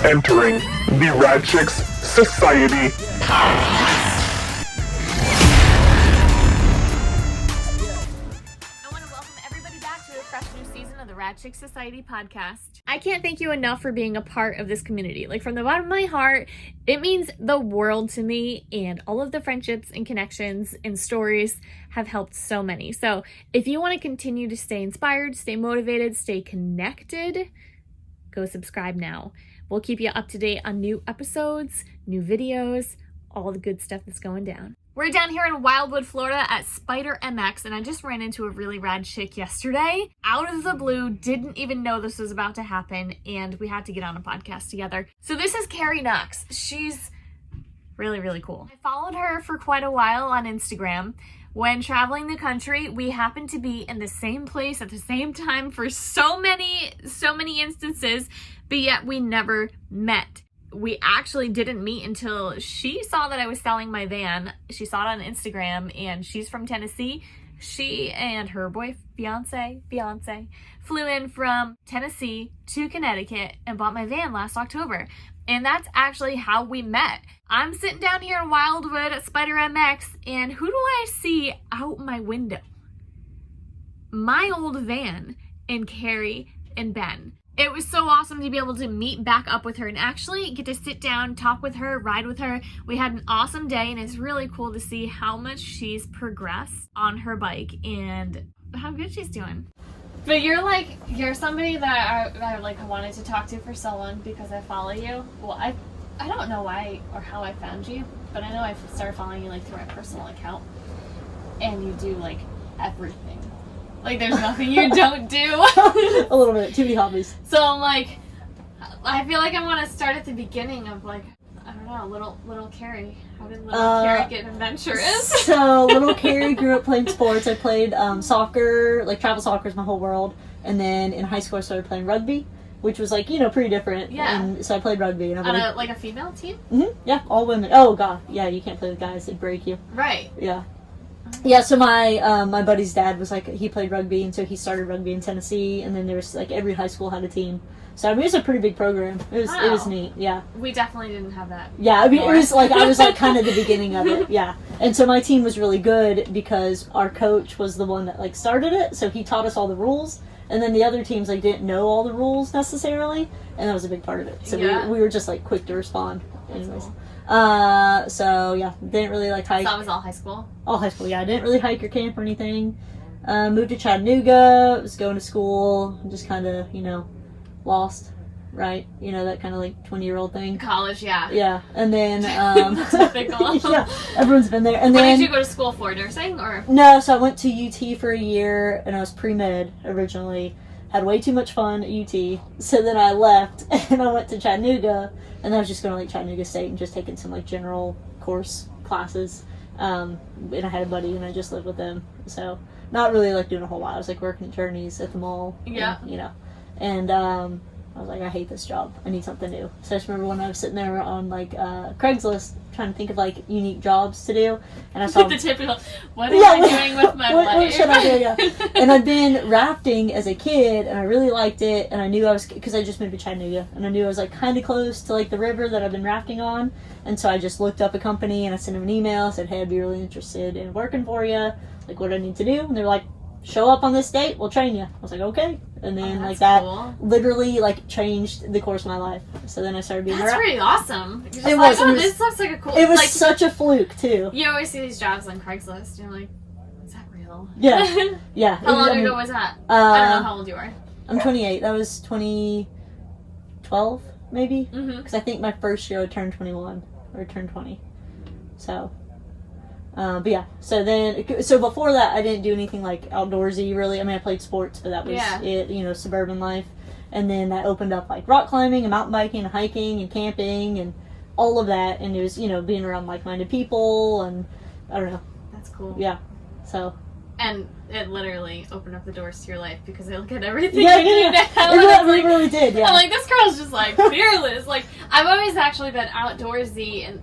Entering the Rad Chicks Society. RAD Chick Society podcast. I can't thank you enough for being a part of this community. Like, from the bottom of my heart, it means the world to me, and all of the friendships and connections and stories have helped so many. So if you want to continue to stay inspired, stay motivated, stay connected, go subscribe now. We'll keep you up to date on new episodes, new videos, all the good stuff that's going down. We're down here in Wildwood, Florida at Spider MX, and I just ran into a really rad chick yesterday. Out of the blue, didn't even know this was about to happen, and we had to get on a podcast together. So this is Kerrie Knox. She's really, really cool. I followed her for quite a while on Instagram. When traveling the country, we happened to be in the same place at the same time for so many instances, but yet we never met. We actually didn't meet until she saw that I was selling my van. She saw it on Instagram, and she's from Tennessee. She and her fiance flew in from Tennessee to Connecticut and bought my van last October. And that's actually how we met. I'm sitting down here in Wildwood at Spider MX, and who do I see out my window? My old van and Kerrie and Ben. It was so awesome to be able to meet back up with her and actually get to sit down, talk with her, ride with her. We had an awesome day, and it's really cool to see how much she's progressed on her bike and how good she's doing. But you're somebody that I wanted to talk to for so long because I follow you. Well, I don't know why or how I found you, but I know I started following you through my personal account, and you do everything. There's nothing you don't do. A little bit. Too many hobbies. So I'm I feel like I want to start at the beginning of I don't know, little Kerrie. How did little Kerrie get adventurous? So little Kerrie grew up playing sports. I played soccer, travel soccer is my whole world. And then in high school I started playing rugby, which was pretty different. Yeah. And so I played rugby. And on a female team? Mm-hmm. Yeah, all women. Oh god, yeah, you can't play with guys; it'd break you. Right. Yeah. Yeah, so my buddy's dad was he played rugby, and so he started rugby in Tennessee, and then there was every high school had a team. So it was a pretty big program. It was neat. Yeah. We definitely didn't have that. Yeah, it was I was kind of the beginning of it. Yeah, and so my team was really good because our coach was the one that started it, so he taught us all the rules, and then the other teams didn't know all the rules necessarily, and that was a big part of it. So we were just quick to respond. Anyways. Cool. So yeah, didn't really hike. So that was all high school? All high school, yeah. I didn't really hike or camp or anything. Moved to Chattanooga, was going to school, just kind of, lost, right? That kind of 20-year-old thing. College, yeah. Yeah, and then, typical. Yeah, everyone's been there. And what then, did you go to school for, nursing, or? No, so I went to UT for a year, and I was pre-med originally. Had way too much fun at UT, so then I left, and I went to Chattanooga, and I was just going to Chattanooga State and just taking some general course classes, and I had a buddy, and I just lived with them, so not really doing a whole lot. I was working at Journeys at the mall, yeah, and I was I hate this job. I need something new. So I just remember when I was sitting there on Craigslist trying to think of unique jobs to do, and I saw the typical, what am I doing with my life? What should I do? Yeah. And I'd been rafting as a kid, and I really liked it, and I knew because I just moved to Chattanooga, and I knew I was kind of close to the river that I've been rafting on, and so I just looked up a company and I sent them an email, said, hey, I'd be really interested in working for you, what do I need to do? And they're like, show up on this date, we'll train you. I was okay. And then that cool. Literally changed the course of my life. So then I started being That's pretty awesome. It was. This looks like a cool. It was such a fluke too. You always see these jobs on Craigslist. You're is that real? Yeah. Yeah. How long ago was that? I don't know how old you are. I'm 28. That was 2012 maybe. Mm-hmm. Because I think my first year I turned 21 or turned 20. So. But yeah, so before that I didn't do anything outdoorsy really. I played sports, but that was it, suburban life. And then that opened up rock climbing and mountain biking and hiking and camping and all of that. And it was, being around like-minded people and I don't know. That's cool. Yeah. So. And it literally opened up the doors to your life because they look at everything you do now. It really did, yeah. I'm this girl's just fearless. I've always actually been outdoorsy and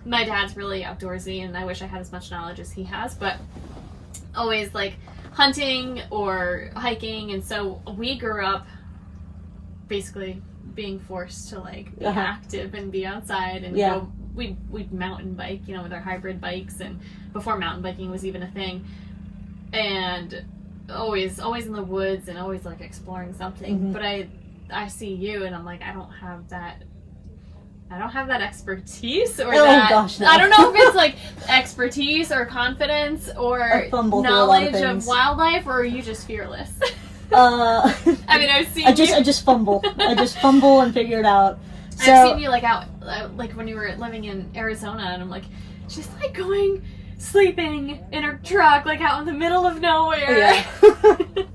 my dad's really outdoorsy, and I wish I had as much knowledge as he has, but always hunting or hiking, and so we grew up basically being forced to like be Uh-huh. active and be outside and Yeah. go. We'd mountain bike, you know, with our hybrid bikes, and before mountain biking was even a thing, and always in the woods and always like exploring something. Mhm. But I see you and I'm like, I don't have that expertise or that. Gosh, no. I don't know if it's like expertise or confidence or I fumble through a lot of knowledge of things. wildlife, or are you just fearless? I mean, I've seen I just fumble. I just fumble and figure it out. So, I've seen you like out, like when you were living in Arizona, and I'm like, she's like sleeping in her truck, like out in the middle of nowhere. yeah. I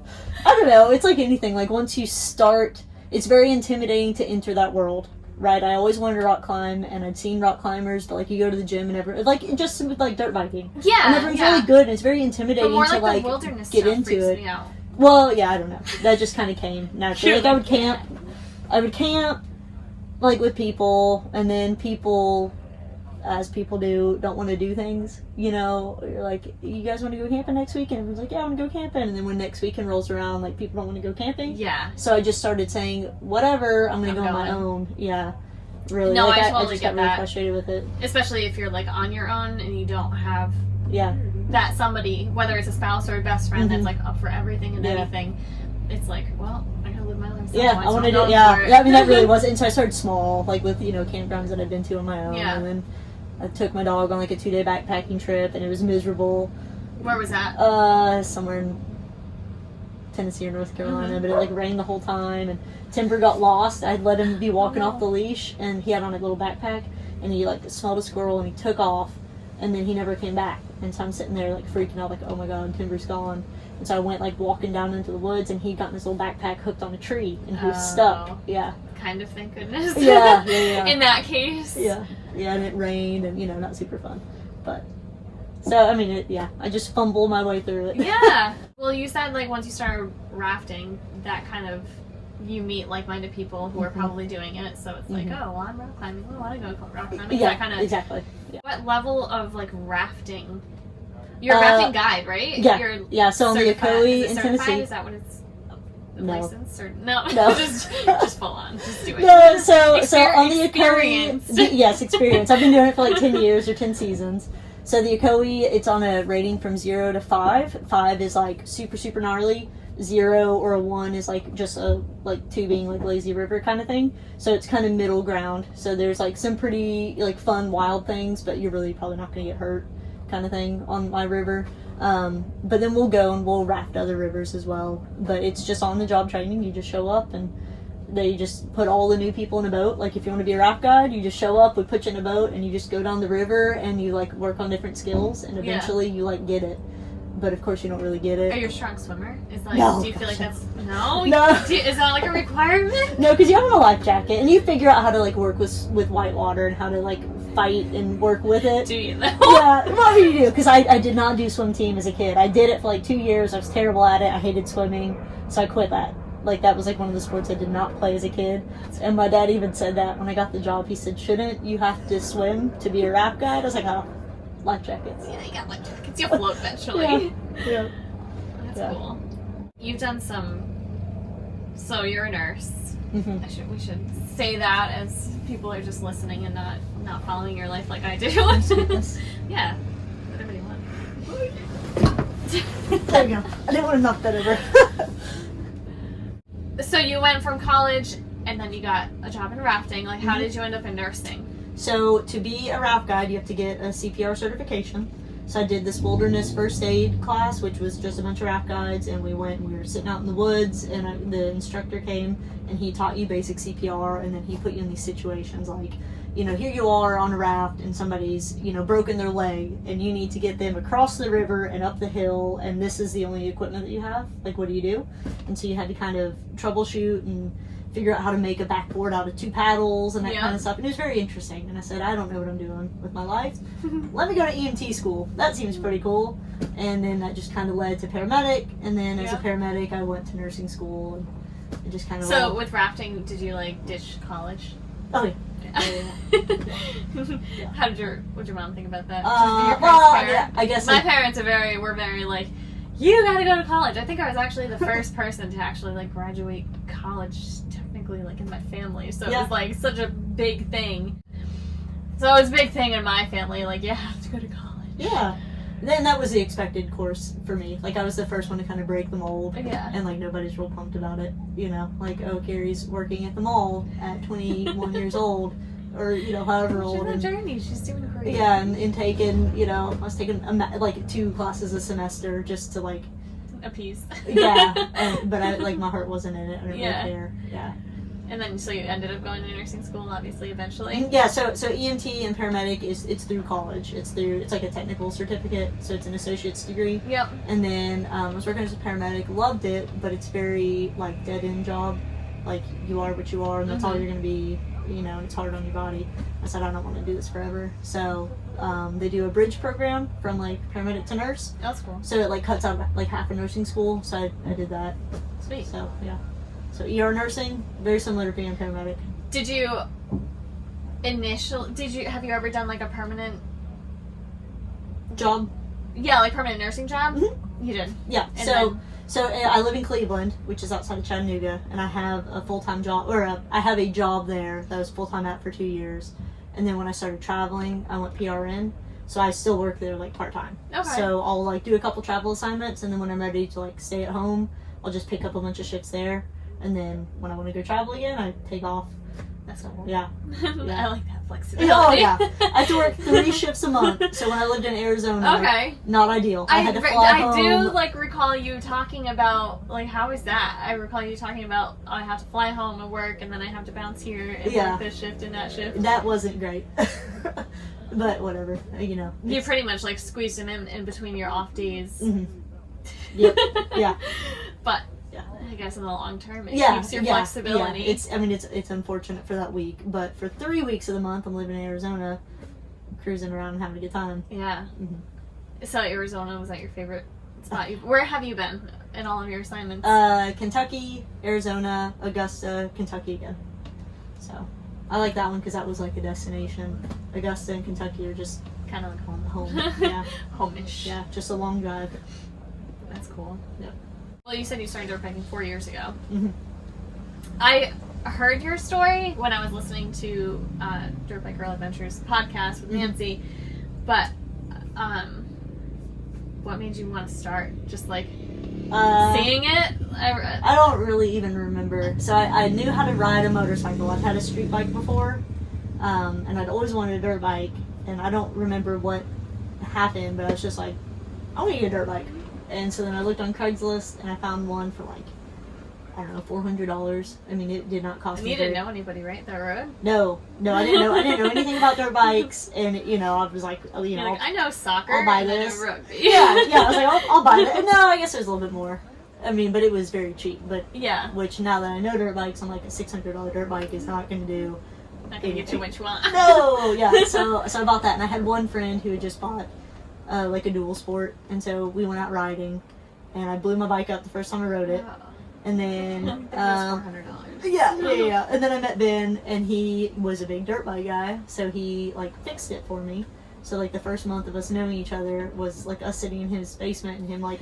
don't know. It's like anything. Like once you start, it's very intimidating to enter that world, right? I always wanted to rock climb, and I'd seen rock climbers, but like you go to the gym and like just with like dirt biking. Yeah, and everyone's really good, and it's very intimidating but more to like the wilderness get stuff into freaks it. me out. Well, yeah, I don't know. That just kind of came naturally. Like I would camp, like with people, and then people, as people do, don't want to do things. You know, you're like, you guys want to go camping next weekend? Everyone's like, yeah, I want to go camping. And then when next weekend rolls around, like people don't want to go camping. Yeah. So I just started saying, whatever, I'm gonna go on my own. Yeah, really. No, like, I totally just get got really that. frustrated with it. Especially if you're like on your own and you don't have Yeah. that somebody, whether it's a spouse or a best friend, that's like up for everything and Yeah. anything. It's like, well, I gotta live my life. Yeah, I wanted to. Yeah, I mean that really was. And so I started small, like with campgrounds that I've been to on my own. Yeah. And then I took my dog on like a 2-day backpacking trip, and it was miserable. Where was that? Somewhere in Tennessee or North Carolina, but it like rained the whole time, and Timber got lost. I'd let him be walking off the leash, and he had on a little backpack, and he like smelled a squirrel, and he took off, and then he never came back. And so I'm sitting there like freaking out, like, oh my god, Timber's gone. And so I went like walking down into the woods, and he got in his little backpack hooked on a tree, and he was stuck. Yeah. Kind of, thank goodness. Yeah. In that case. Yeah, and it rained, and not super fun, but so I mean, I just fumble my way through it. Yeah. Well, you said like once you started rafting, that kind of you meet like-minded people who are probably doing it, so it's like, oh, well, I'm rock climbing. I want to go rock climbing. Yeah, that kind of exactly. Yeah. What level of like rafting? You're a rafting guide, right? Yeah, You're so on the certified- Kerrie is it in certified? Tennessee. Is that what it's? No. License or no? No. just full on. Just do it. No, so on the experience. Kerrie, yes, experience. I've been doing it for like 10 years or 10 seasons. So the Kerrie, it's on a rating from 0 to 5. 5 is like super, super gnarly. 0 or a 1 is like just a like tubing, like lazy river kind of thing. So it's kind of middle ground. So there's like some pretty like fun wild things, but you're really probably not going to get hurt kind of thing on my river. But then we'll go and we'll raft other rivers as well. But it's just on the job training. You just show up, and they just put all the new people in a boat. Like if you want to be a raft guide, you just show up, we put you in a boat, and you just go down the river, and you like work on different skills, and eventually you like get it. But of course you don't really get it. Are you a strong swimmer? Is like, No, do you feel like gosh, that's no? No. Is that like a requirement? No, because you have a life jacket, and you figure out how to like work with white water and how to like fight and work with it. Do you though? Yeah, what do you do? Because I did not do swim team as a kid. I did it for like 2 years. I was terrible at it. I hated swimming, so I quit that. Like that was like one of the sports I did not play as a kid. And my dad even said that when I got the job. He said, "Shouldn't you have to swim to be a raft guide?" I was like, "Oh, life jackets." Yeah, you got life jackets. You'll float eventually. Yeah. That's cool. You've done some. So you're a nurse. Mm-hmm. We should say that as people are just listening and not following your life like I do. Yeah. Whatever you want. There we go. I didn't want to knock that over. So you went from college and then you got a job in rafting. Like, how did you end up in nursing? So to be a raft guide, you have to get a CPR certification. So I did this wilderness first aid class, which was just a bunch of raft guides, and we were sitting out in the woods, and the instructor came, and he taught you basic CPR, and then he put you in these situations like, here you are on a raft, and somebody's, broken their leg, and you need to get them across the river and up the hill, and this is the only equipment that you have. Like, what do you do? And so you had to kind of troubleshoot and figure out how to make a backboard out of 2 paddles and that kind of stuff. And it was very interesting. And I said, I don't know what I'm doing with my life. Let me go to EMT school. That seems pretty cool. And then that just kind of led to paramedic. And then as a paramedic, I went to nursing school. And it just kind of So with rafting, did you like ditch college? Oh, yeah. What'd your mom think about that? I guess my parents were very like, you gotta go to college. I think I was actually the first person to actually like graduate college technically technically like in my family, so it was like such a big thing. So it was a big thing in my family, like, I have to go to college. Yeah. Then that was the expected course for me. Like, I was the first one to kind of break the mold. Yeah. And, like, nobody's real pumped about it. You know, like, oh, Kerrie's working at the mall at 21 years old. Or, you know, however old. She's on a journey. She's doing great. Yeah, and taking, you know, I was taking, like, 2 classes a semester just to, like... appease. Yeah. But, like, my heart wasn't in it. I didn't really care. Yeah. And then, so you ended up going to nursing school, obviously, eventually? Yeah, so EMT and paramedic it's through college. It's like a technical certificate, so it's an associate's degree. Yep. And then I was working as a paramedic, loved it, but it's very, like, dead-end job. Like, you are what you are, and that's all you're going to be, you know, it's hard on your body. I said, I don't want to do this forever. So they do a bridge program from, like, paramedic to nurse. That's cool. So it, like, cuts out, like, half a nursing school, so I did that. Sweet. So, yeah. So ER nursing, very similar to being a paramedic. Did you have you ever done like a permanent job? Yeah, like permanent nursing job? Mm-hmm. You did? Yeah. And so I live in Cleveland, which is outside of Chattanooga, and I have a full-time job, I have a job there that I was full-time at for 2 years. And then when I started traveling, I went PRN. So I still work there like part-time. Okay. So I'll like do a couple travel assignments, and then when I'm ready to like stay at home, I'll just pick up a bunch of shifts there. And then when I want to go travel again, I take off. That's cool. Yeah. I like that flexibility. Oh, yeah. I have to work 3 shifts a month. So when I lived in Arizona, not ideal. I had to fly home. I do, like, recall you talking about, like, how is that? I recall you talking about, I have to fly home and work, and then I have to bounce here and work this shift and that shift. That wasn't great. But whatever, you know. You pretty much, like, squeezed them in between your off days. Mm-hmm. Yep. Yeah. But... I guess in the long term, it keeps your flexibility. Yeah. It's unfortunate for that week, but for 3 weeks of the month, I'm living in Arizona, cruising around and having a good time. Yeah. Mm-hmm. So Arizona, was that your favorite spot? Where have you been in all of your assignments? Kentucky, Arizona, Augusta, Kentucky again. So I like that one because that was like a destination. Augusta and Kentucky are just kind of like home. Yeah. Home-ish. Yeah, just a long drive. That's cool. Yep. Well, you said you started dirt biking 4 years ago. Mm-hmm. I heard your story when I was listening to Dirt Bike Girl Adventures podcast with Nancy, but what made you want to start? Just like seeing it? I don't really even remember. So I knew how to ride a motorcycle. I've had a street bike before, and I'd always wanted a dirt bike, and I don't remember what happened, but I was just like, I want to get a dirt bike. And so then I looked on Craigslist, and I found one for like, I don't know, $400. I mean, it did not cost me. And you didn't know anybody, right? That road? No, I didn't know anything about dirt bikes, and I was like, I know soccer. I'll buy this. I know rugby. Yeah. I was like, I'll buy it. And no, I guess it was a little bit more. I mean, but it was very cheap. But yeah. Which now that I know dirt bikes, I'm like, a $600 dirt bike is not going to do. Not going to get you what you want. No, yeah. So I bought that, and I had one friend who had just bought. Like a dual sport, and so we went out riding, and I blew my bike up the first time I rode it, and then $400. Yeah, and then I met Ben, and he was a big dirt bike guy, so he like fixed it for me. So like the first month of us knowing each other was like us sitting in his basement and him like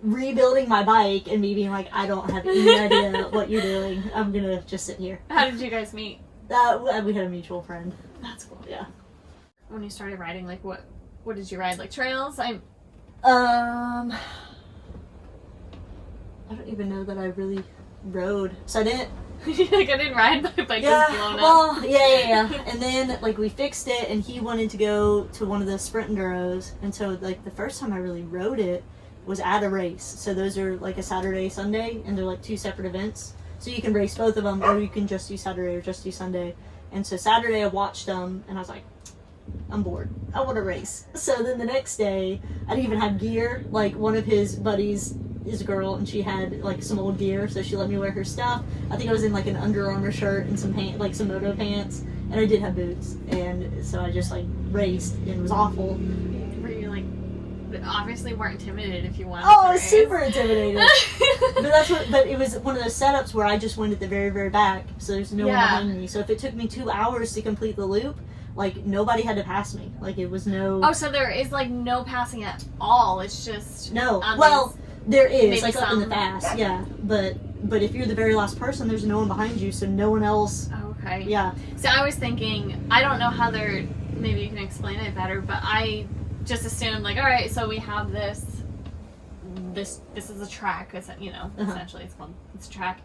rebuilding my bike and me being like, I don't have any idea what you're doing. I'm gonna just sit here. How did you guys meet? We had a mutual friend. That's cool. Yeah. When you started riding, like what did you ride? Like trails? I don't even know that I really rode. So I didn't. Like I didn't ride, my bike was blown up. Well, yeah. And then like we fixed it, and he wanted to go to one of the sprint enduros, and so like the first time I really rode it was at a race. So those are like a Saturday, Sunday, and they're like 2 separate events. So you can race both of them, or you can just do Saturday or just do Sunday. And so Saturday I watched them, and I was like, I'm bored. I want to race. So then the next day, I didn't even have gear. Like one of his buddies is a girl, and she had like some old gear, so she let me wear her stuff. I think I was in like an Under Armour shirt and some some moto pants, and I did have boots. And so I just like raced, and it was awful. Were you like obviously more intimidated if you wanted? Oh, I was super intimidated. But it was one of those setups where I just went at the very, very back, so there's no one behind me. So if it took me 2 hours to complete the loop, like, nobody had to pass me. Like, it was no... Oh, so there is, like, no passing at all. It's just... No. Well, there is, like, some... up in the pass, yeah. But but if you're the very last person, there's no one behind you, so no one else. Okay. Yeah. So I was thinking, I don't know how they're, maybe you can explain it better, but I just assumed, like, all right, so we have this is a track, essentially it's a track.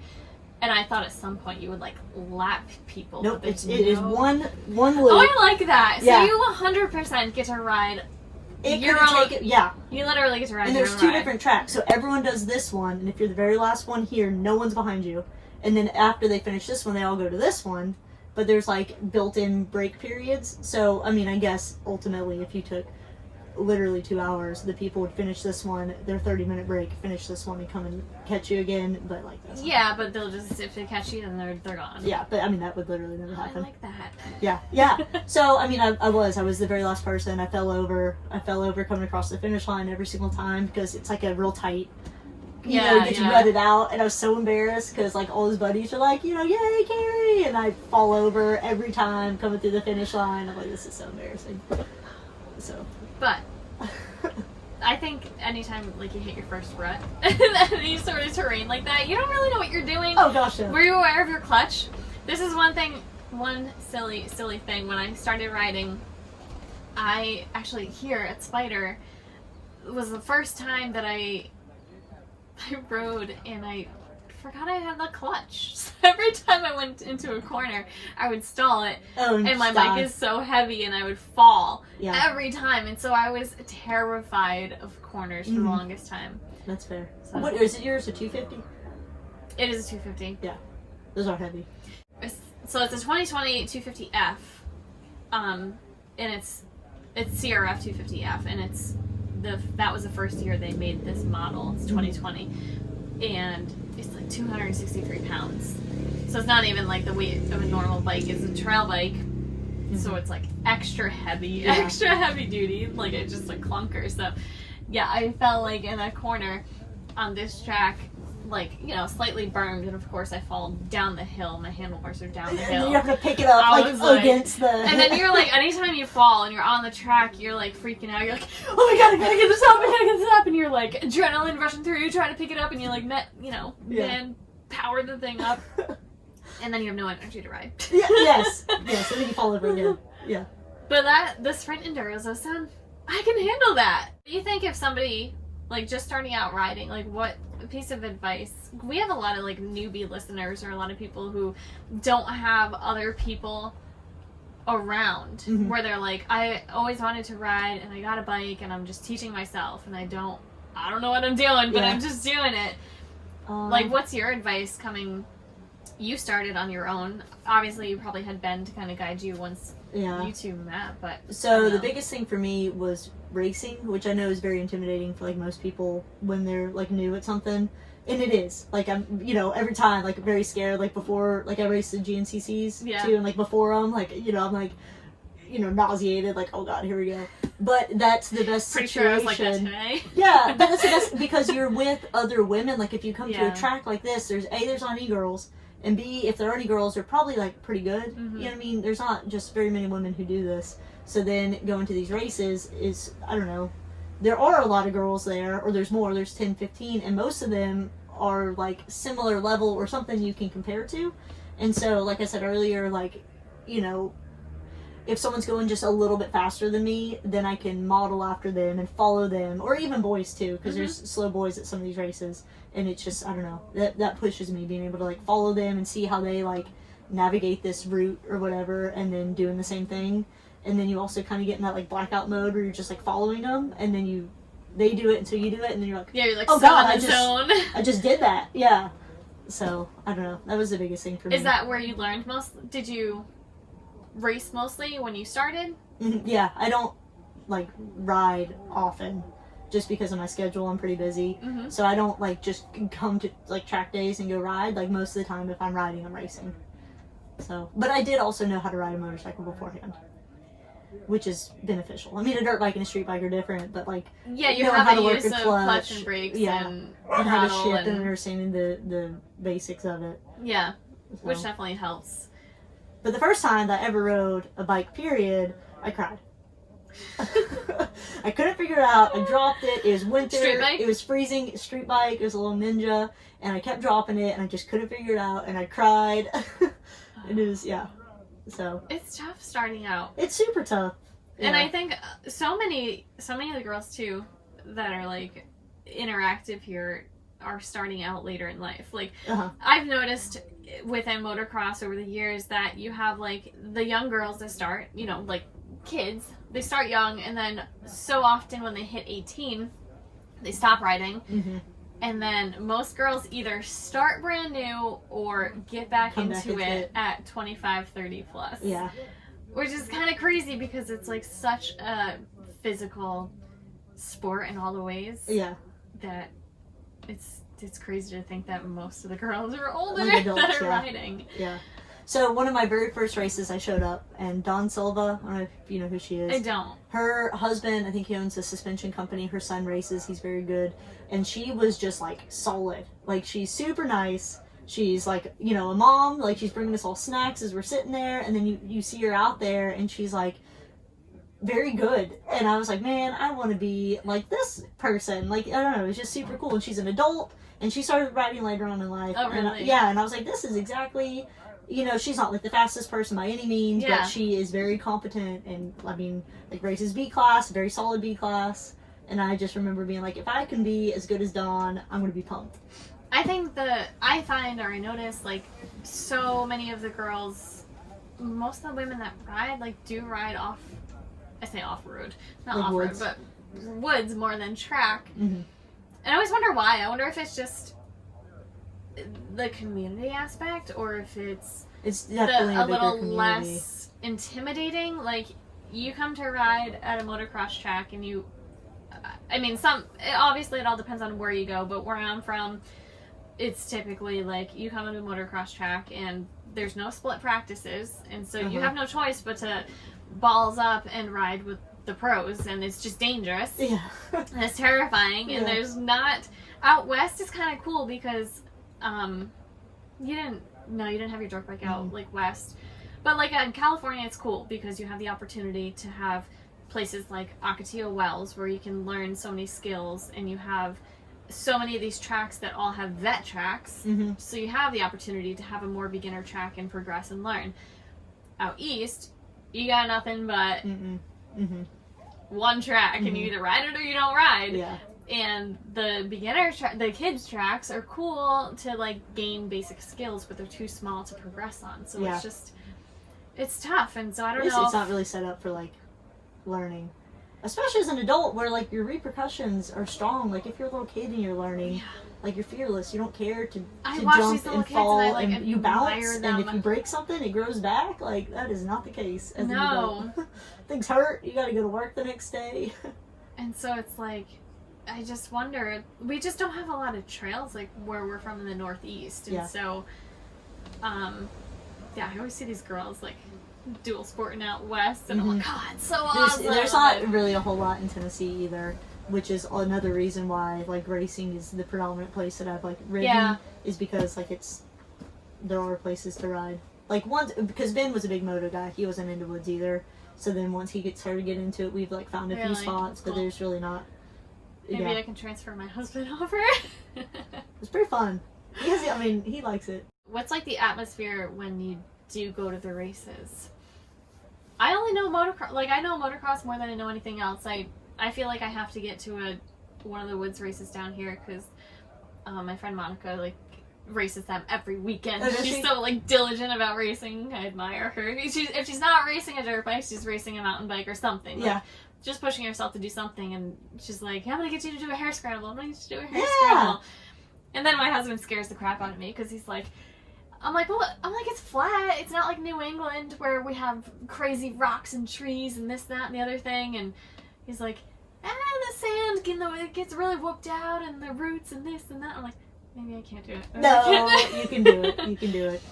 And I thought at some point you would, like, lap people. Nope, it is one loop. Oh, I like that. So Yeah. you 100% get to ride Yeah. You literally get to ride And your there's own two ride. different tracks, so everyone does this one, and if you're the very last one here, no one's behind you. And then after they finish this one, they all go to this one. But there's, like, built-in break periods. So, I mean, I guess, ultimately, if you took literally 2 hours, the people would finish this one, their 30-minute break, finish this one, and come and catch you again. But, like, that's Yeah, but they'll just, if they catch you, then they're gone. Yeah, but, I mean, that would literally never I happen. like that. Yeah. So, I mean, I was the very last person. I fell over coming across the finish line every single time because it's, like, a real tight... You rutted out, and I was so embarrassed because, like, all his buddies are like, yay, Kerrie! And I fall over every time coming through the finish line. I'm like, this is so embarrassing. So. But I think anytime, like, you hit your first rut, any sort of terrain like that, you don't really know what you're doing. Oh, gosh, yeah. Were you aware of your clutch? This is one silly thing. When I started riding, I actually, here at Spider, it was the first time that I rode and I forgot I had the clutch. So every time I went into a corner, I would stall it. Oh, and my bike is so heavy and I would fall every time. And so I was terrified of corners for the longest time. That's fair. So. What is it, yours, a 250? It is a 250. Yeah. Those are heavy. So it's a 2020 250F. And it's CRF 250F, and that was the first year they made this model. It's 2020, and it's like 263 pounds. So it's not even like the weight of a normal bike. It's a trail bike, so it's like extra heavy, extra heavy duty. Like it's just a clunker. So yeah, I felt like in a corner on this track, like, slightly burned, and of course I fall down the hill. My handlebars are down the hill. You have to pick it up against the... And then you're like, anytime you fall and you're on the track, you're like freaking out. You're like, oh my god, I gotta get this up, I gotta get this up. And you're like, adrenaline rushing through you, trying to pick it up, and you like, man, power the thing up. And then you have no energy to ride. Yes, and then you fall over again. Yeah. But the sprint enduros, though, son, I can handle that. You think if somebody, like, just starting out riding, like, what piece of advice? We have a lot of, like, newbie listeners, or a lot of people who don't have other people around where they're like, I always wanted to ride and I got a bike and I'm just teaching myself and I don't know what I'm doing, but I'm just doing it. Like, what's your advice coming? You started on your own. Obviously, you probably had Ben to kind of guide you once you two met, but... So, the biggest thing for me was racing, which I know is very intimidating for, like, most people when they're, like, new at something. And it is. Like, I'm, every time, like, very scared. Like, before, like, I raced the GNCCs, too, and, like, before them, like, I'm, like, nauseated, like, oh, God, here we go. But that's the best Pretty situation. sure I was like that today. Yeah, but that's the best, because you're with other women. Like, if you come to a track like this, there's not any girls. And B, if there are any girls, they're probably, like, pretty good. You know what I mean? There's not just very many women who do this. So then going to these races is, I don't know, there are a lot of girls there, or there's more, there's 10, 15, and most of them are, like, similar level or something you can compare to. And so, like I said earlier, like, if someone's going just a little bit faster than me, then I can model after them and follow them, or even boys too, because there's slow boys at some of these races, and it's just, I don't know, that pushes me, being able to, like, follow them and see how they, like, navigate this route or whatever, and then doing the same thing. And then you also kind of get in that, like, blackout mode where you're just, like, following them, and then they do it until you do it, and then you're like, you're like, oh so God, in the zone. I just did that. Yeah. So, I don't know. That was the biggest thing for me. Is that where you learned most? Did you race mostly when you started? Yeah, I don't, like, ride often just because of my schedule. I'm pretty busy. So I don't, like, just come to, like, track days and go ride. Like, most of the time if I'm riding, I'm racing. So, but I did also know how to ride a motorcycle beforehand, which is beneficial. I mean, a dirt bike and a street bike are different, but, like, you have how to work a clutch and brakes and how to shift and understanding the basics of it. Yeah, which definitely helps. But the first time that I ever rode a bike, period, I cried. I couldn't figure it out. I dropped it. It was winter. Street bike? It was freezing. Street bike. It was a little Ninja. And I kept dropping it, and I just couldn't figure it out. And I cried. It is, yeah. So. It's tough starting out. It's super tough. Yeah. And I think so many of the girls, too, that are, like, interactive here are starting out later in life. Like, I've noticed within motocross over the years that you have, like, the young girls that start, you know, like, kids, they start young, and then so often when they hit 18, they stop riding. Mm-hmm. And then most girls either start brand new or get back into it at 25, 30 plus. Yeah. Which is kind of crazy because it's, like, such a physical sport in all the ways. Yeah. That it's crazy to think that most of the girls are older like adults, that are riding. Yeah. So one of my very first races, I showed up, and Dawn Silva, I don't know if you know who she is. I don't. Her husband, I think he owns a suspension company. Her son races. He's very good. And she was just, like, solid. Like, she's super nice. She's, like, you know, a mom. Like, she's bringing us all snacks as we're sitting there. And then you see her out there, and she's, like, very good. And I was like, man, I want to be like this person. Like, I don't know. It's just super cool. And she's an adult. And she started riding later on in life. Oh, really? And I was like, this is exactly... You know, she's not, like, the fastest person by any means, but she is very competent and, I mean, like, races B class, very solid B class, and I just remember being like, if I can be as good as Dawn, I'm going to be pumped. I think I notice, like, so many of the girls, most of the women that ride, like, do ride off-road, not like off-road, woods. but woods more than track. Mm-hmm. And I always wonder why. I wonder if it's just the community aspect, or if it's definitely a bigger little community. less intimidating. Like, you come to ride at a motocross track and obviously it all depends on where you go, but where I'm from, it's typically like you come to a motocross track and there's no split practices, and so you have no choice but to balls up and ride with the pros, and it's just dangerous. Yeah. And it's terrifying. And there's not... Out west is kind of cool because you didn't have your dirt bike out like west, but like in California it's cool because you have the opportunity to have places like Ocotillo Wells where you can learn so many skills, and you have so many of these tracks that all have vet tracks, so you have the opportunity to have a more beginner track and progress and learn. Out east you got nothing but one track, and you either ride it or you don't ride. And the the kids tracks are cool to, like, gain basic skills, but they're too small to progress on. So it's tough. And so I don't know. It's not really set up for, like, learning, especially as an adult, where, like, your repercussions are strong. Like, if you're a little kid and you're learning, like, you're fearless. You don't care to jump and fall, and you balance. And if you break something, it grows back. Like, that is not the case as an adult. Things hurt. You got to go to work the next day. And so it's like, I just wonder, we just don't have a lot of trails, like, where we're from in the Northeast. And so, I always see these girls, like, dual sporting out west, and I'm like, oh, it's so awesome. There's not really a whole lot in Tennessee either, which is another reason why, like, racing is the predominant place that I've, like, ridden, is because, like, there are places to ride. Like, because Ben was a big moto guy, he wasn't into woods either, so then once he started to get into it, we've, like, found a few spots, but there's really not. Maybe I can transfer my husband over. It's pretty fun. He likes it. What's, like, the atmosphere when you do go to the races? I only know motocross. Like, I know motocross more than I know anything else. I feel like I have to get to one of the woods races down here because my friend Monica, like, races them every weekend. She's so, like, diligent about racing. I admire her. If she's not racing a dirt bike, she's racing a mountain bike or something. Like, just pushing herself to do something, and she's like, I'm gonna get you to do a hair scramble. I'm gonna get you to do a hair scramble. And then my husband scares the crap out of me because he's like, it's flat. It's not like New England where we have crazy rocks and trees and this, that, and the other thing. And he's like, the sand, it gets really whooped out, and the roots and this and that. I'm like, maybe I can't do it. No, you can do it. You can do it.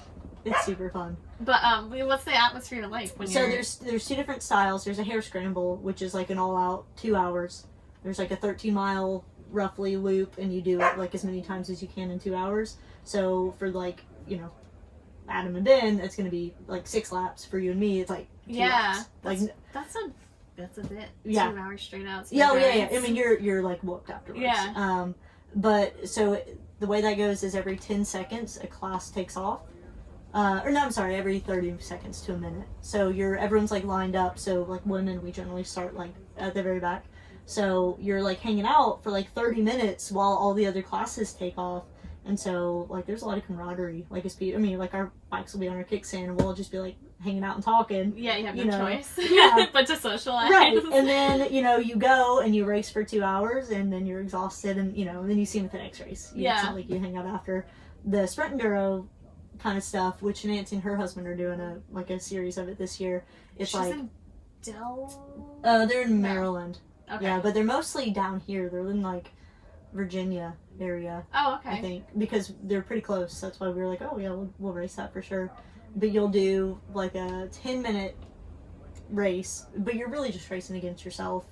It's super fun. But what's the atmosphere like when you're... there's two different styles. There's a hair scramble, which is like an all-out 2 hours. There's like a 13-mile roughly loop, and you do it like as many times as you can in 2 hours. So for, like, you know, Adam and Ben, it's going to be like 6 laps. For you and me, it's like 2 laps. That's a That's a bit. Yeah. 2 hours straight out. Yeah. I mean, you're like whooped afterwards. Yeah. But so the way that goes is every 10 seconds a class takes off. Or no, I'm sorry, every 30 seconds to a minute. So everyone's like lined up. So like women, we generally start like at the very back. So you're like hanging out for like 30 minutes while all the other classes take off. And so like there's a lot of camaraderie. Like like our bikes will be on our kickstand and we'll just be like hanging out and talking. Yeah, you have no choice. Yeah. But to socialize. Right. And then, you go and you race for 2 hours and then you're exhausted and, then you see them at the next race. It's not like you hang out after. The sprint enduro kind of stuff, which Nancy and her husband are doing a series of it this year. It's She's like in they're in Maryland. Okay. Yeah, but they're mostly down here. They're in like Virginia area. Oh, okay. I think because they're pretty close. That's why we were like, oh yeah, we'll race that for sure. But you'll do like a 10-minute race, but you're really just racing against yourself.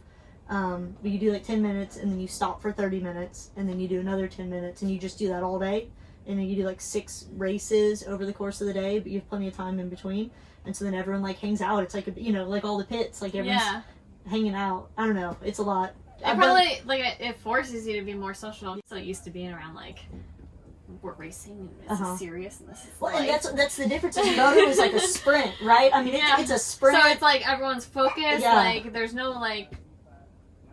But you do like 10 minutes and then you stop for 30 minutes and then you do another 10 minutes and you just do that all day. And then you do like 6 races over the course of the day, but you have plenty of time in between. And so then everyone like hangs out. It's like, like all the pits, like everyone's hanging out. I don't know. It's a lot. It probably, it forces you to be more social. So it used to be around, we're racing and this is serious and this is and that's the difference. Moto is like a sprint, right? I mean, it's a sprint. So it's like everyone's focused. Yeah. Like, there's no,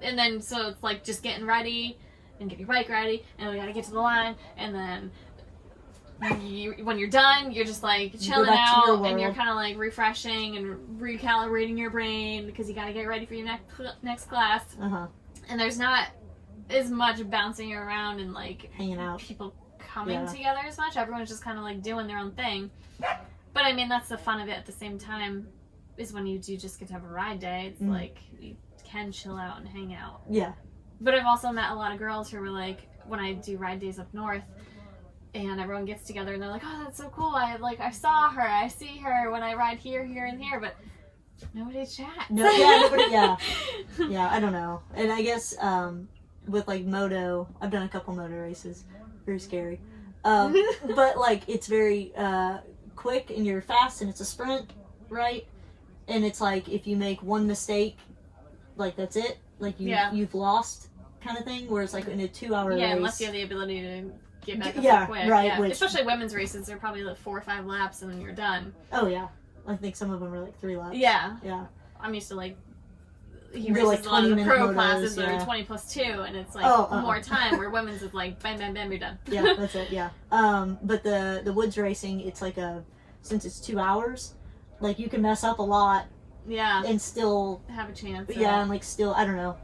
and then so it's like just getting ready and get your bike ready and we gotta get to the line and then when you're done, you're just like chilling out and you're kind of like refreshing and recalibrating your brain because you got to get ready for your next class. And there's not as much bouncing around and like hanging out, people coming together as much. Everyone's just kind of like doing their own thing. But I mean, that's the fun of it at the same time is when you do just get to have a ride day. It's like you can chill out and hang out. Yeah. But I've also met a lot of girls who were like, when I do ride days up north, and everyone gets together and they're like, oh, that's so cool. I saw her. I see her when I ride here, and here. But nobody chats. No, nobody, Yeah, I don't know. And I guess with like moto, I've done a couple moto races. Very scary. But like it's very quick and you're fast and it's a sprint, right? And it's like if you make one mistake, like that's it. Like you've lost kind of thing. Whereas like in a 2-hour race. Yeah, unless you have the ability to get back up quick. Right. Yeah. Which, especially women's races, they're probably like 4 or 5 laps and then you're done. Oh yeah, I think some of them are like 3 laps. Yeah. I'm used to like. He races like a lot of the pro classes that are 20+2, and it's like more time. Where women's is like bam, bam, bam, you're done. Yeah, that's it. Yeah. But the woods racing, it's like since it's 2 hours, like you can mess up a lot. Yeah. And still have a chance. Yeah, and like still, I don't know.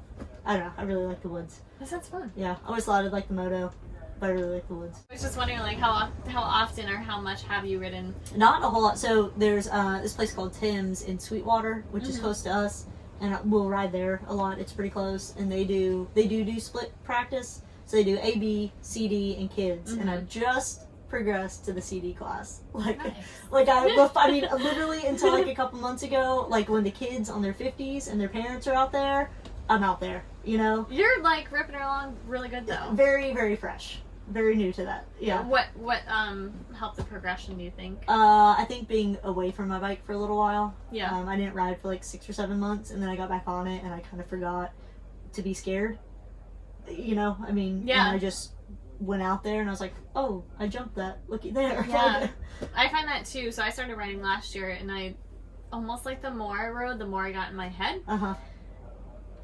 I really like the woods. That sounds fun. Yeah, I always thought I'd like the moto, but I really like the woods. I was just wondering, like, how often or how much have you ridden? Not a whole lot. So there's this place called Tim's in Sweetwater, which is close to us, and we'll ride there a lot. It's pretty close, and they do split practice. So they do A, B, C, D, and kids, and I've just progressed to the CD class. Like I mean, literally until like a couple months ago, like when the kids on their 50s and their parents are out there, I'm out there. You're like ripping her along really good though. Very, very fresh. Very new to that. Yeah. What helped the progression, do you think? I think being away from my bike for a little while. Yeah. I didn't ride for like 6 or 7 months, and then I got back on it, and I kind of forgot to be scared. I mean, and I just went out there, and I was like, oh, I jumped that. Looky there. Yeah. I find that too. So I started riding last year, and I almost like the more I rode, the more I got in my head.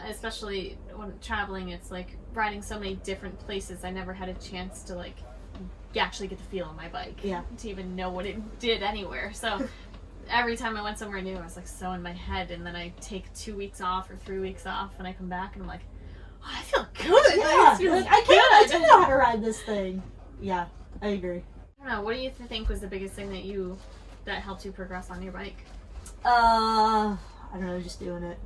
Especially when traveling, it's like riding so many different places. I never had a chance to like actually get the feel of my bike. Yeah. To even know what it did anywhere. So every time I went somewhere new, I was like so in my head, and then I take 2 weeks off or 3 weeks off, and I come back and I'm like, oh, I feel good. Yeah. I do know how to ride this thing. Yeah, I agree. I don't know. What do you think was the biggest thing that helped you progress on your bike? I don't know, just doing it.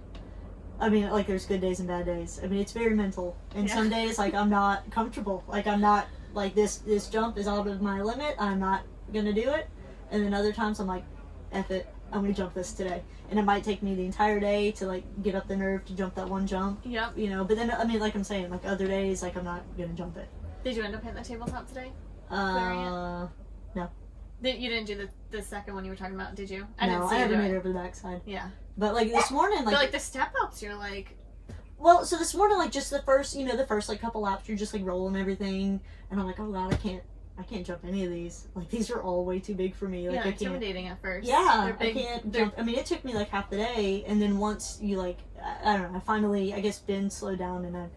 I mean, like, there's good days and bad days. I mean, it's very mental. And some days, like, I'm not comfortable. Like, I'm not, like, this jump is out of my limit. I'm not going to do it. And then other times, I'm like, F it. I'm going to jump this today. And it might take me the entire day to, like, get up the nerve to jump that one jump. Yep. But then, I mean, like I'm saying, like, other days, like, I'm not going to jump it. Did you end up hitting the tabletop today? No. You didn't do the second one you were talking about, did you? I haven't made it over the backside. Yeah. But like this morning, But like the step ups, you're like. Well, so this morning, like just the first like couple laps, you're just like rolling everything, and I'm like, oh god, I can't jump any of these. Like these are all way too big for me. Like yeah, I can't. intimidating at first. Yeah, I can't jump. I mean, it took me like half the day, and then once you like, I don't know. I finally, I guess Ben slowed down, and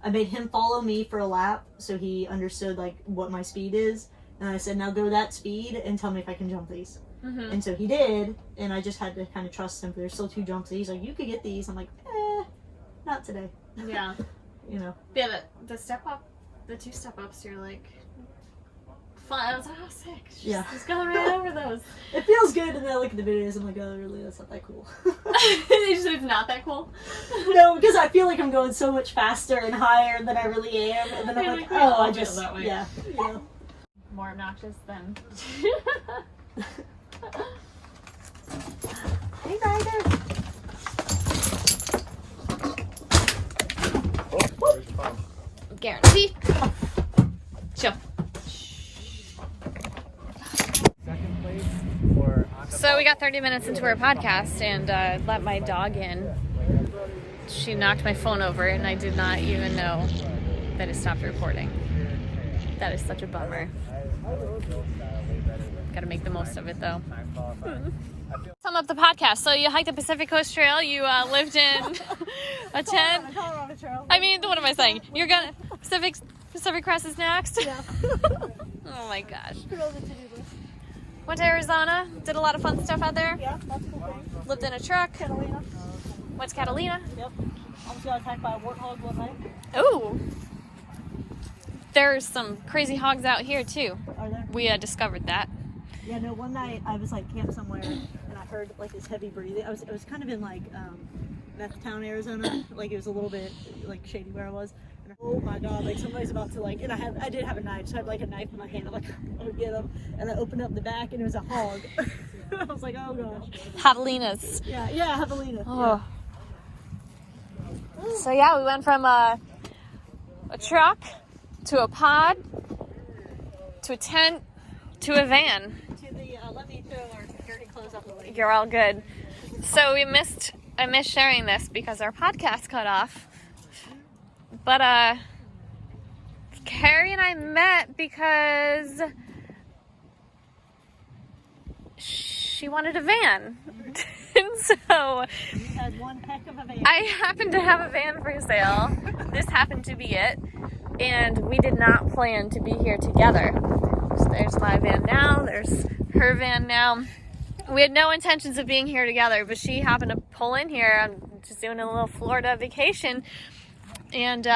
I made him follow me for a lap, so he understood like what my speed is, and I said, now go that speed and tell me if I can jump these. Mm-hmm. And so he did, and I just had to kind of trust him. But there's still 2 jumps. He's like, you could get these. I'm like, not today. Yeah. You know. Yeah, the step up, the 2 step ups, you're like, fun. I was like, oh, sick. Just going right over those. It feels good, and then I look at the videos, I'm like, oh, really? That's not that cool. It's not that cool? No, because I feel like I'm going so much faster and higher than I really am, and then I'm like, oh, I just, that way. yeah, you know. More obnoxious than. Hey, Ryder. Guarantee. Chill. So we got 30 minutes into our podcast and let my dog in. She knocked my phone over and I did not even know that it stopped recording. That is such a bummer. Gotta make the most of it though. Sum up the podcast. So you hiked the Pacific Coast Trail. You lived in a tent. Colorado Trail. I mean, what am I saying? You're gonna Pacific Crest is next. Yeah. Oh my gosh. Went to Arizona. Did a lot of fun stuff out there. Yeah, lots of cool things. Lived in a truck. Catalina. Went to Catalina. Yep. Almost got attacked by a warthog one night. Ooh. There's some crazy hogs out here too. Are there? We discovered that. Yeah, no, one night I was like camped somewhere and I heard like this heavy breathing. It was kind of in like Meth Town, Arizona. Like it was a little bit like shady where I was. And oh my god, like somebody's about to like, and I did have a knife, so I had like a knife in my hand. I'm like, I'm gonna get him. And I opened up the back and it was a hog. I was like, oh gosh. Javelinas. Yeah, javelina. Oh. So yeah, we went from a truck to a pod to a tent to a van. To the let me throw our security clothes up the way. You're all good. So I missed sharing this because our podcast cut off. But Kerrie and I met because she wanted a van. And so We had one heck of a van. I happened to have a van for sale. This happened to be it. And we did not plan to be here together. So there's my van now, there's her van now. We had no intentions of being here together, but she happened to pull in here. I'm just doing a little Florida vacation. And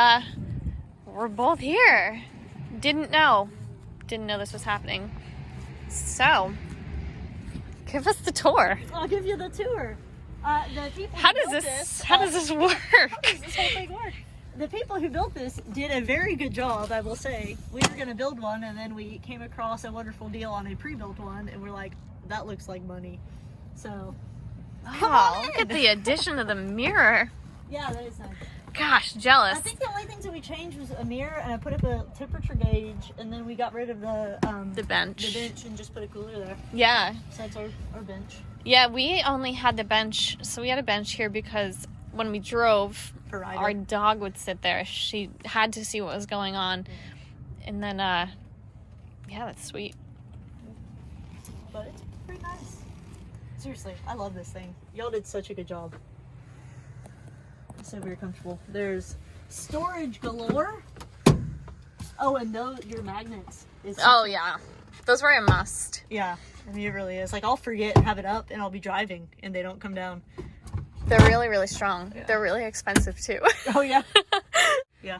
we're both here. Didn't know this was happening. So, give us the tour. I'll give you the tour. The people How who does built this work? How does this whole thing work? The people who built this did a very good job, I will say. We were going to build one, and then we came across a wonderful deal on a pre-built one, and we're like, that looks like money. So, come on Oh, look in. at the addition of the mirror. Yeah, that is nice. Gosh, jealous. I think the only things that we changed was a mirror, and I put up a temperature gauge, and then we got rid of the bench. the bench and just put a cooler there. Yeah. So that's our bench. Yeah, we only had the bench. So we had a bench here because when we drove, For Ryder. our dog would sit there. She had to see what was going on. And then, yeah, that's sweet. But it's pretty nice. Seriously, I love this thing. Y'all did such a good job. It's so very comfortable. There's storage galore. Oh, and your magnets. Oh, yeah. Those were a must. Yeah, I mean, it really is. Like, I'll forget and have it up, and I'll be driving, and they don't come down. They're really, really strong. Yeah. They're really expensive, too. Oh, yeah. Yeah.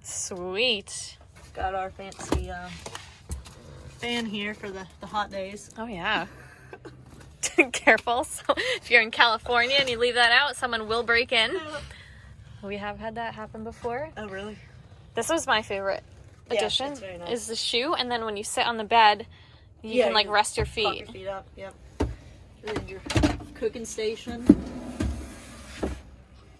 Sweet. Got our fancy fan here for the hot days. Oh, yeah. Careful. So if you're in California and you leave that out, someone will break in. We have had that happen before. Oh, really? This was my favorite addition. It's very nice. Is the shoe, and then when you sit on the bed, you can like rest your feet. Pop your feet up. Yep. And then your cooking station.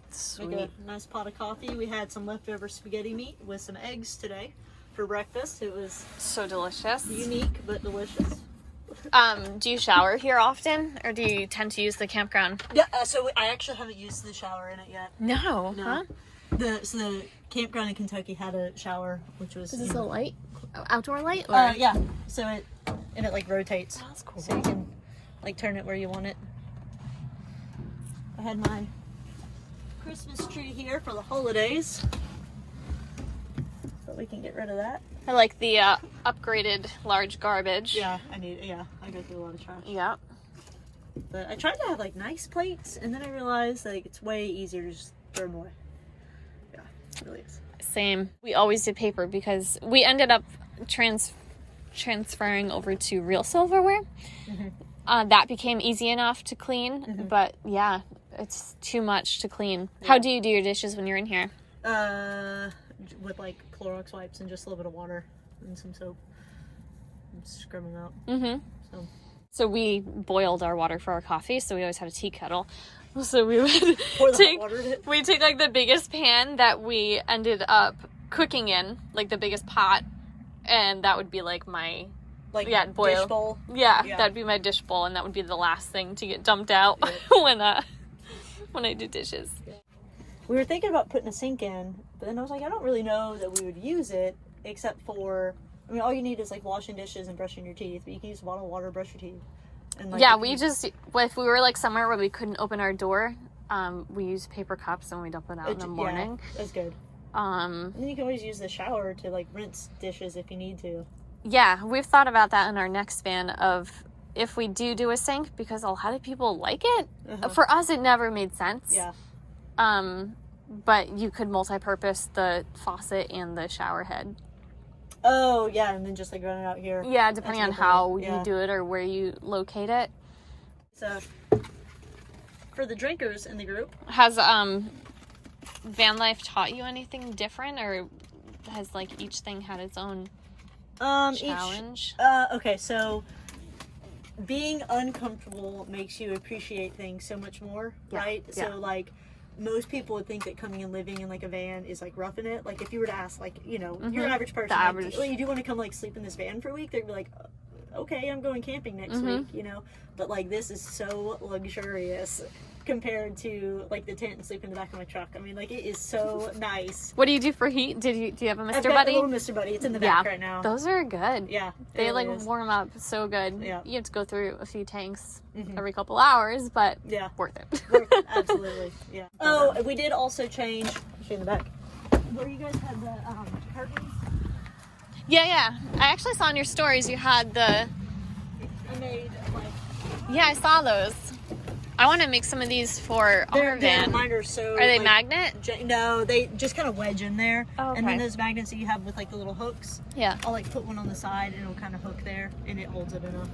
Sweet. Make a nice pot of coffee. We had some leftover spaghetti meat with some eggs today for breakfast. It was So delicious. unique but delicious. Do you shower here often, or do you tend to use the campground? Yeah, so I actually haven't used the shower in it yet. No. Huh? The campground in Kentucky had a shower, which was... Is this a light? Outdoor light? Or? Yeah. So it like rotates. Oh, that's cool. So you can like turn it where you want it. I had my Christmas tree here for the holidays. But we can get rid of that. I like the upgraded large garbage. Yeah, I go through a lot of trash. Yeah. But I tried to have like nice plates, and then I realized like it's way easier to just throw them away. Yeah, it really is. Same. We always did paper because we ended up transferring over to real silverware. Mm-hmm. That became easy enough to clean, mm-hmm. but yeah, it's too much to clean. Yeah. How do you do your dishes when you're in here? With like Clorox wipes and just a little bit of water and some soap. And scrub them out. Mm-hmm. So we boiled our water for our coffee, so we always had a tea kettle. So we would take like the biggest pan that we ended up cooking in, like the biggest pot, and that would be like my dish bowl. Yeah, that'd be my dish bowl, and that would be the last thing to get dumped out when I do dishes. Yeah. We were thinking about putting a sink in, but then I was like, I don't really know that we would use it, except for, I mean, all you need is like washing dishes and brushing your teeth, but you can use a bottle of water to brush your teeth. And, like, if we were like somewhere where we couldn't open our door, we use paper cups and we dump it out in the morning. Yeah, that's good. And then you can always use the shower to like rinse dishes if you need to. Yeah, we've thought about that in our next van of if we do a sink, because a lot of people like it. Uh-huh. For us, it never made sense. Yeah. But you could multi-purpose the faucet and the shower head. Oh, yeah, and then just like run it out here. Yeah, depending on how you do it or where you locate it. So, for the drinkers in the group. Has van life taught you anything different, or has like each thing had its own challenge? Okay, so being uncomfortable makes you appreciate things so much more, right? Yeah. So like most people would think that coming and living in like a van is like roughing it. Like if you were to ask like, you know, mm-hmm. your average person, like, you do want to come like sleep in this van for a week, they'd be like, okay, I'm going camping next mm-hmm. week, you know. But like this is so luxurious compared to like the tent and sleep in the back of my truck. I mean, like it is so nice. What do you do for heat? Do you have a Mr. I've got Buddy? A little Mr. Buddy. It's in the back right now. Those are good. Yeah, they really warm up so good. Yeah, you have to go through a few tanks mm-hmm. every couple hours, but worth it. Worth it, absolutely. Yeah. Oh, we did also change. In the back, where you guys had the curtains. Yeah. I actually saw in your stories you had the. I made like. Yeah, I saw those. I want to make some of these for our van. Mine are so. Are they magnet? No, they just kind of wedge in there. Oh, okay. And then those magnets that you have with like the little hooks. Yeah. I'll like put one on the side and it'll kind of hook there and it holds it enough.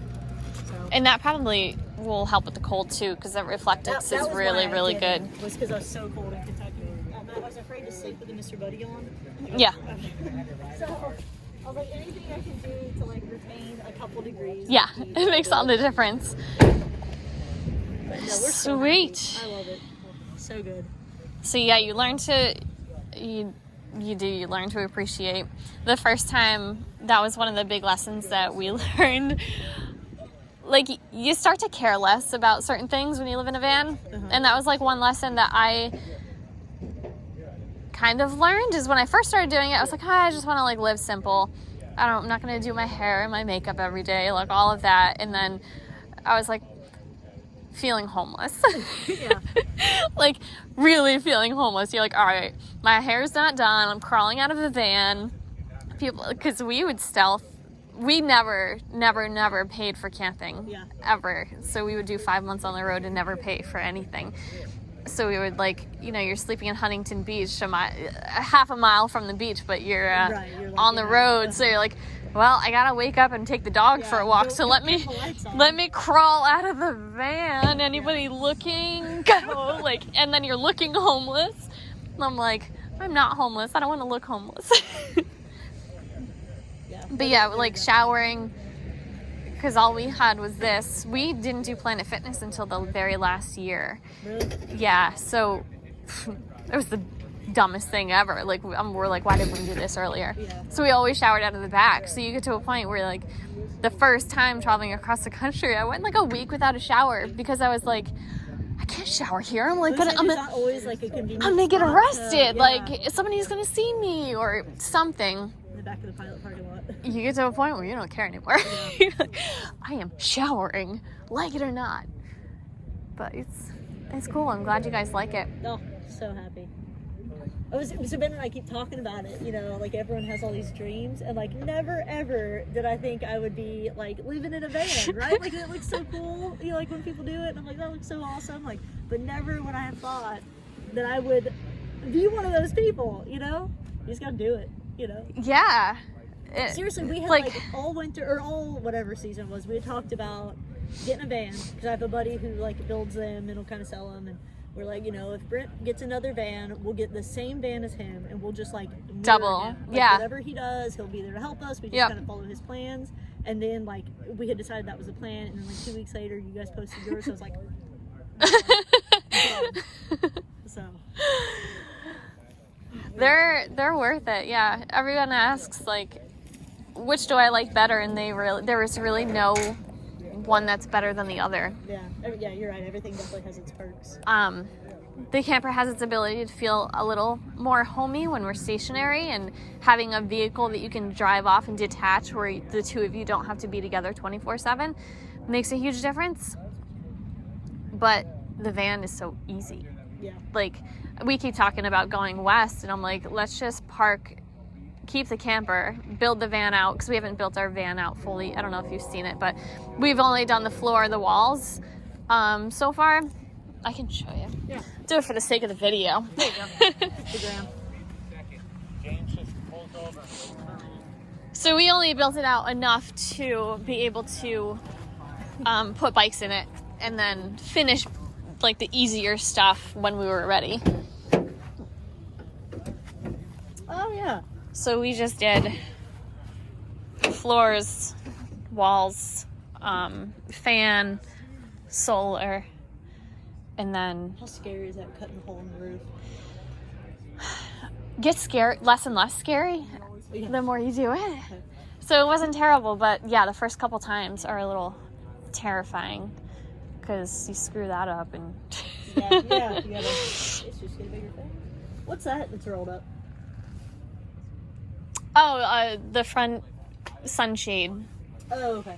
So. And that probably will help with the cold too, because that reflectix is really, really good. Was because I was so cold in Kentucky. I was afraid to sleep with the Mr. Buddy on. Yeah. So I was like, anything I can do to like retain a couple degrees. Yeah, it makes all the difference. No, sweet. I love it. So good. So yeah, you learn to appreciate. The first time, that was one of the big lessons that we learned. Like, you start to care less about certain things when you live in a van. Uh-huh. And that was like one lesson that I kind of learned, is when I first started doing it, I was like, I just want to like live simple. I'm not going to do my hair and my makeup every day, like all of that. And then I was like, feeling homeless. Yeah. Like really feeling homeless. You're like, all right, my hair's not done, I'm crawling out of the van. People, because we would stealth. We never paid for camping. Yeah. Ever. So we would do 5 months on the road and never pay for anything. So we would like, you know, you're sleeping in Huntington Beach, half a mile from the beach, but you're like on the road. So you're like, well, I gotta wake up and take the dog for a walk. So let me crawl out of the van. Anybody looking? Go. Like, and then you're looking homeless. And I'm like, I'm not homeless. I don't want to look homeless. But yeah, like showering, because all we had was this. We didn't do Planet Fitness until the very last year. Really? Yeah, so it was the dumbest thing ever. Like, we're like, why didn't we do this earlier? Yeah. So we always showered out of the back. So you get to a point where like the first time traveling across the country, I went like a week without a shower because I was like, I can't shower here. I'm like, I'm gonna get arrested. Like, somebody's gonna see me or something. In the back of the pilot parking lot. You get to a point where you don't care anymore. Yeah. I am showering, like it or not. But it's cool. I'm glad you guys like it. Oh, so happy. So Ben and I keep talking about it, you know, like everyone has all these dreams, and like never ever did I think I would be like living in a van, right? Like it looks so cool, you know, like when people do it, and I'm like, that looks so awesome, like, but never would I have thought that I would be one of those people, you know? You just gotta do it, you know? Yeah. Seriously, we had like all winter, or all whatever season it was, we had talked about getting a van, because I have a buddy who like builds them and will kind of sell them, and we're like, you know, if Brent gets another van, we'll get the same van as him, and we'll just like double him. Like, yeah, whatever he does, he'll be there to help us. We just kind of follow his plans. And then like we had decided that was the plan, and then like 2 weeks later you guys posted yours, so I was like so they're worth it. Yeah, everyone asks like, which do I like better, and there is really no one that's better than the other. Yeah, you're right. Everything definitely has its perks. The camper has its ability to feel a little more homey when we're stationary, and having a vehicle that you can drive off and detach where the two of you don't have to be together 24/7 makes a huge difference. But the van is so easy. Yeah. Like, we keep talking about going west, and I'm like, let's just keep the camper, build the van out, because we haven't built our van out fully. I don't know if you've seen it, but we've only done the floor, the walls so far. I can show you. Yeah. Do it for the sake of the video. There you go. Instagram. So we only built it out enough to be able to put bikes in it, and then finish like the easier stuff when we were ready. Oh yeah. So we just did floors, walls, fan, solar, and then... How scary is that, cutting a hole in the roof? Gets scared, less and less scary the more you do it. So it wasn't terrible, but yeah, the first couple times are a little terrifying because you screw that up and... yeah, you gotta... It's just get a bigger thing. What's that that's rolled up? Oh, the front sunshade. Oh, okay.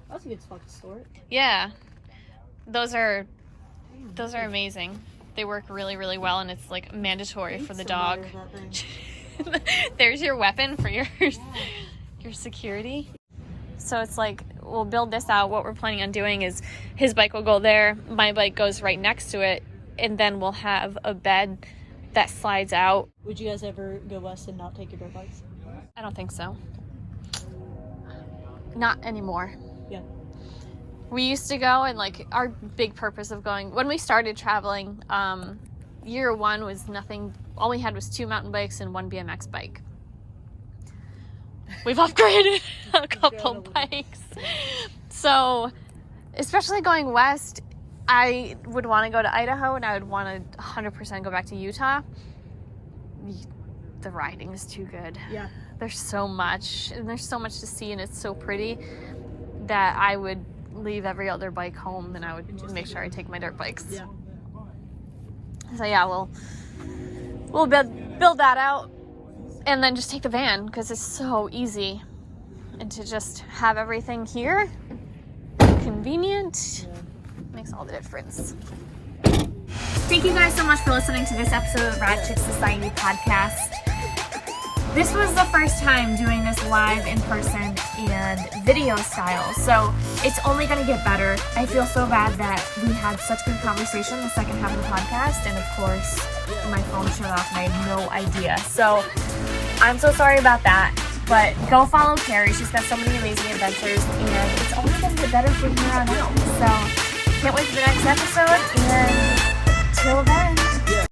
That's a good spot to store it. Yeah. Those are amazing. They work really, really well, and it's like mandatory for the dog. There's your weapon for your security. So it's like, we'll build this out. What we're planning on doing is his bike will go there, my bike goes right next to it, and then we'll have a bed that slides out. Would you guys ever go west and not take your dirt bikes? I don't think so. Not anymore. Yeah. We used to go, and like our big purpose of going, when we started traveling, year one was nothing. All we had was 2 mountain bikes and 1 BMX bike. We've upgraded a couple bikes. So, especially going west, I would want to go to Idaho, and I would want to 100% go back to Utah. The riding is too good. Yeah. There's so much, and there's so much to see, and it's so pretty that I would leave every other bike home, and I would make sure I take my dirt bikes. Yeah. So yeah, we'll build that out, and then just take the van, because it's so easy, and to just have everything here, convenient, makes all the difference. Thank you guys so much for listening to this episode of RAD Society podcast. This was the first time doing this live in person and video style, so it's only going to get better. I feel so bad that we had such good conversation the second half of the podcast, and of course my phone shut off and I had no idea. So I'm so sorry about that, but go follow Kerrie. She's got so many amazing adventures, and it's only going to get better from here on out. So can't wait for the next episode, and till then.